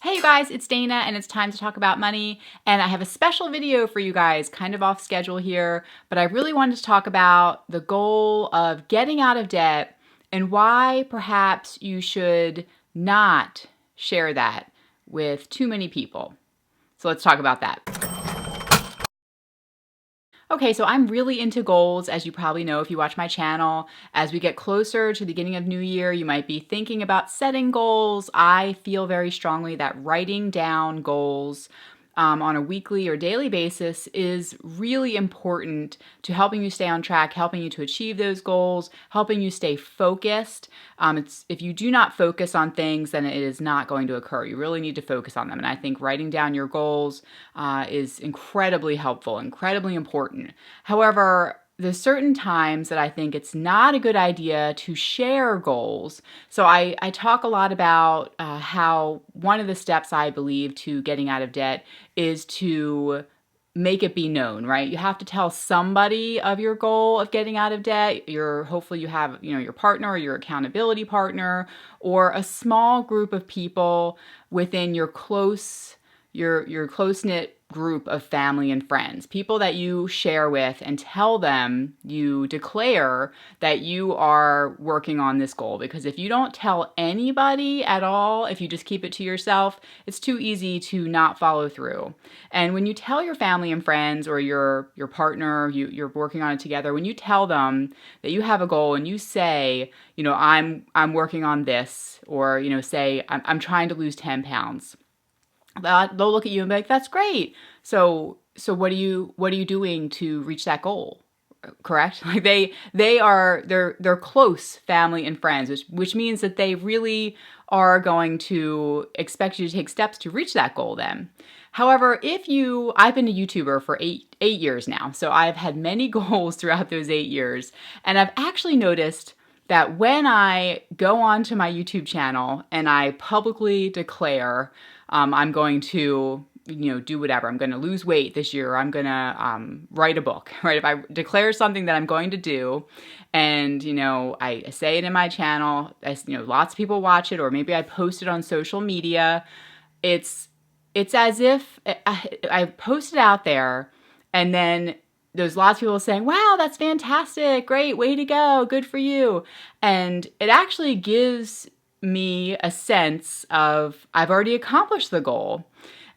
Hey you guys, it's Dana and it's time to talk about money, and I have a special video for you guys, kind of off schedule here, but I really wanted to talk about the goal of getting out of debt and why perhaps you should not share that with too many people. So let's talk about that. Okay, so I'm really into goals, as you probably know if you watch my channel. As we get closer to the beginning of New Year, you might be thinking about setting goals. I feel very strongly that writing down goals on a weekly or daily basis is really important to helping you stay on track, helping you to achieve those goals, helping you stay focused. If you do not focus on things, then it is not going to occur. You really need to focus on them. And I think writing down your goals is incredibly helpful, incredibly important. However, there's certain times that I think it's not a good idea to share goals. So I talk a lot about how one of the steps I believe to getting out of debt is to make it be known, right? You have to tell somebody of your goal of getting out of debt. Hopefully you have, your partner or your accountability partner or a small group of people within your close-knit group of family and friends, people that you share with, and tell them, you declare that you are working on this goal. Because if you don't tell anybody at all, if you just keep it to yourself, it's too easy to not follow through. And when you tell your family and friends or your partner, you're working on it together, when you tell them that you have a goal and you say, I'm working on this, or say I'm trying to lose 10 pounds, they'll look at you and be like, that's great. So what are you doing to reach that goal? Correct? Like they're close family and friends, which means that they really are going to expect you to take steps to reach that goal then. However, I've been a YouTuber for eight years now, so I've had many goals throughout those 8 years, and I've actually noticed that when I go onto my YouTube channel and I publicly declare I'm going to do whatever. I'm going to lose weight this year. I'm going to write a book, right? If I declare something that I'm going to do, and I say it in my channel, lots of people watch it, or maybe I post it on social media. It's as if I post it out there, and then there's lots of people saying, wow, that's fantastic, great, way to go, good for you. And it actually gives me a sense of I've already accomplished the goal.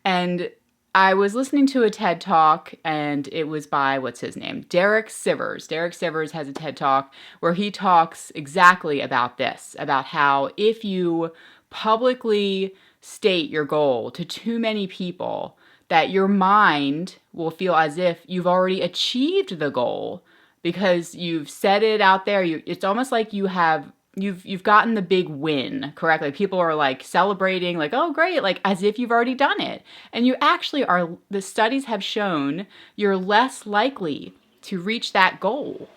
And I was listening to a TED Talk, and it was by, what's his name? Derek Sivers. Derek Sivers has a TED Talk where he talks exactly about this, about how if you publicly state your goal to too many people, that your mind will feel as if you've already achieved the goal because you've said it out there. It's almost like you've gotten the big win, correct? Like people are like celebrating, like, oh great, like as if you've already done it. And you actually are, the studies have shown you're less likely to reach that goal.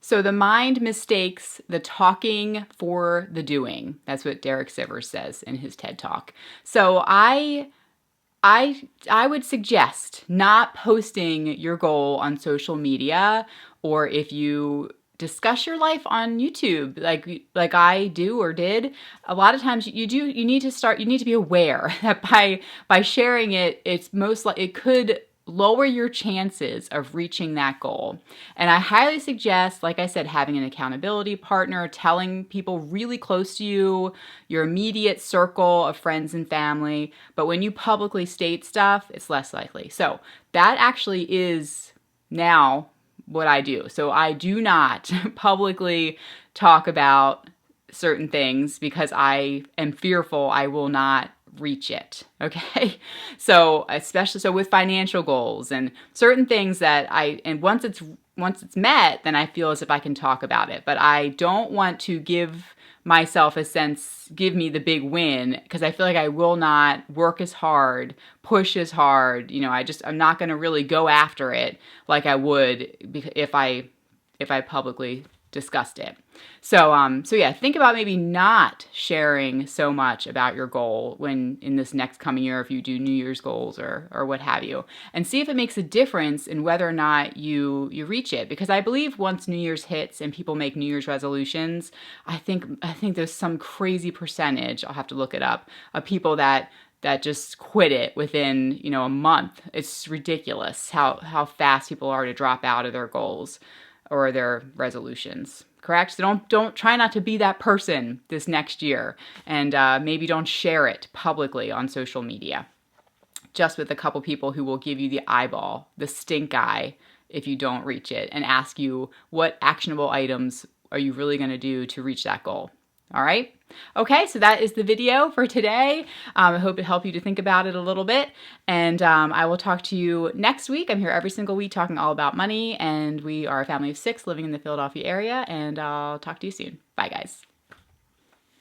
So the mind mistakes the talking for the doing. That's what Derek Sivers says in his TED Talk. So I would suggest not posting your goal on social media, or if you discuss your life on YouTube, like I do or did. A lot of times you need to be aware that by sharing it, it could lower your chances of reaching that goal. And I highly suggest, like I said, having an accountability partner, telling people really close to you, your immediate circle of friends and family. But when you publicly state stuff, it's less likely. So that actually is now what I do. So I do not publicly talk about certain things because I am fearful I will not reach it. Okay. So especially with financial goals and certain things that once it's met, then I feel as if I can talk about it. But I don't want to give myself give me the big win, because I feel like I will not work as hard, push as hard. I'm not going to really go after it like I would if I publicly discussed it. So yeah, think about maybe not sharing so much about your goal when in this next coming year, if you do New Year's goals or what have you, and see if it makes a difference in whether or not you reach it. Because I believe once New Year's hits and people make New Year's resolutions, I think there's some crazy percentage, I'll have to look it up, of people that just quit it within, a month. It's ridiculous how fast people are to drop out of their goals or their resolutions. Correct? So don't try not to be that person this next year, and maybe don't share it publicly on social media. Just with a couple people who will give you the eyeball, the stink eye, if you don't reach it, and ask you what actionable items are you really going to do to reach that goal. All right? Okay, so that is the video for today. I hope it helped you to think about it a little bit. And I will talk to you next week. I'm here every single week talking all about money. And we are a family of 6 living in the Philadelphia area. And I'll talk to you soon. Bye, guys.